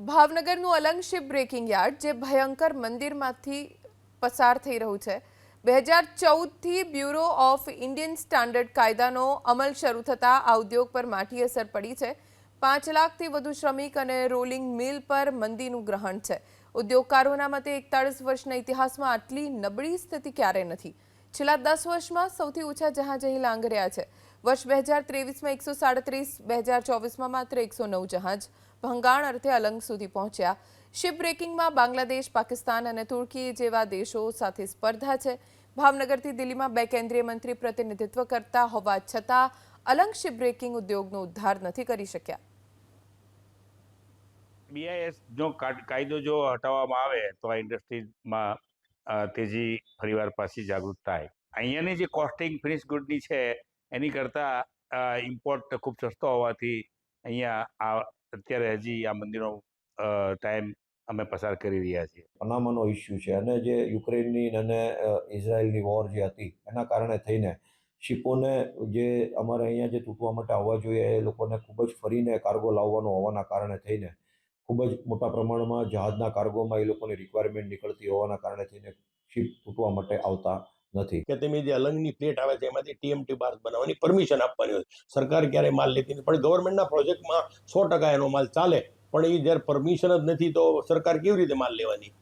ભાવનગરનું Alang ship breaking yard જે ભયંકર મંદિરમાંથી પસાર થઈ રહ્યું છે 2014થી બ્યુરો ઓફ ઇન્ડિયન સ્ટાન્ડર્ડ કાયદાનો અમલ શરૂ થતાં આ ઉદ્યોગ પર માઠી અસર પડી છે 5 લાખથી વધુ શ્રમિક અને રોલિંગ મિલ પર મંદીનું ગ્રહણ છે ઉદ્યોગકારોના મતે 41 વર્ષના ઇતિહાસમાં આટલી નબળી સ્થિતિ ક્યારેય નથી છેલ્લા 10 વર્ષમાં સૌથી ઓછા જહાજ અહીં લાંગર્યા છે વર્ષ 2023માં 137 2024માં માત્ર 109 જહાજ ભંગાણ અર્થે અલંગ સુધી પહોંચ્યા શિપ બ્રેકિંગમાં બાંગ્લાદેશ પાકિસ્તાન અને તુર્કી જેવા દેશો સાથે સ્પર્ધા છે ભાવનગરથી દિલ્હીમાં બે કેન્દ્રીય મંત્રી પ્રતિનિધિત્વ કરતા હોવા છતાં અલંગ શિપ બ્રેકિંગ ઉદ્યોગનો ઉદ્ધાર નથી કરી શક્યા બીઆઈએસ જો કાયદો જો હટાવવામાં આવે તો આ ઇન્ડસ્ટ્રીમાં તેજી ફરીવાર પાછી જાગૃત થાય અહીંયાની જે કોસ્ટિંગ ફિનિશ ગુડની છે એની કરતાં ઇમ્પોર્ટ ખૂબ સસ્તો હોવાથી અહીંયા અત્યારે હજી આ મંદિરનો ટાઈમ અમે પસાર કરી રહ્યા છીએ પનામાનો ઇસ્યુ છે અને જે યુક્રેનની અને ઇઝરાયલની વોર જે હતી એના કારણે થઈને શિપોને જે અમારે અહીંયા જે તૂટવા માટે આવવા જોઈએ એ લોકોને ખૂબ જ ફરીને કાર્ગો લાવવાનો હોવાના કારણે થઈને ખૂબ જ મોટા પ્રમાણમાં જહાજના કાર્ગોમાં એ લોકોની રિક્વાયરમેન્ટ નીકળતી હોવાના કારણે થઈને શિપ તૂટવા માટે આવતા નથી કે તમે જે અલંગની પ્લેટ આવે છે એમાંથી ટીએમટી બાર બનાવવાની પરમિશન આપવાની હોય સરકાર ક્યારે માલ લેતી નથી પણ ગવર્મેન્ટના પ્રોજેક્ટમાં 100% એનો માલ ચાલે પણ એ જ્યારે પરમિશન જ નથી તો સરકાર કેવી રીતે માલ લેવાની